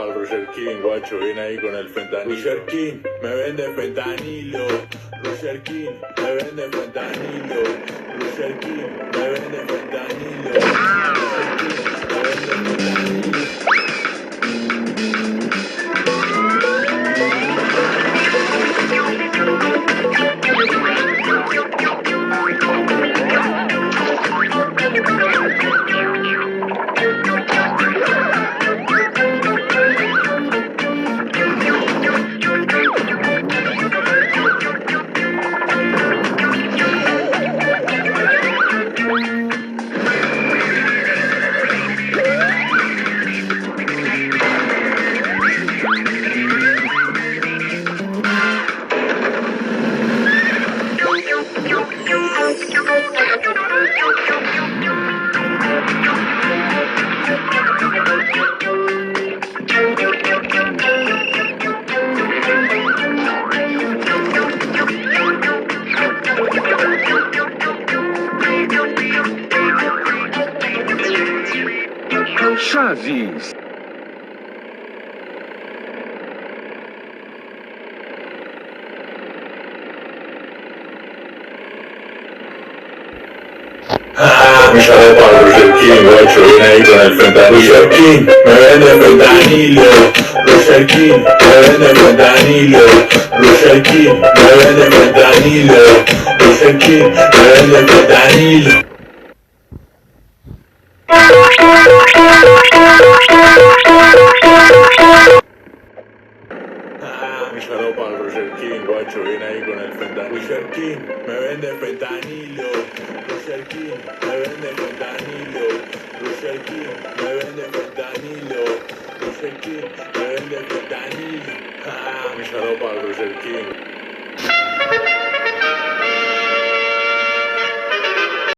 pa'l Roger King, guacho, viene ahí con el fentanilo. Roger King, me vende fentanilo. Roger King, me vende fentanilo. Roger King, me vende fentanilo. Roger King, me vende fentanilo. Chaves. Mi saludo para Roger King, guacho, viene ahí con el fentanilo. Roger King, me vende fentanilo. Roger King, me vende fentanilo. Roger King, me vende fentanilo. Roger King, me vende fentanilo. Mi saludo para Roger King, guacho, viene ahí con el fentanilo. Roger King, me vende fentanilo. Roger King, me vende fentanilo. Roger King, me vende fentanilo. Roger King, me vende fentanilo. Mi saludo para Roger King.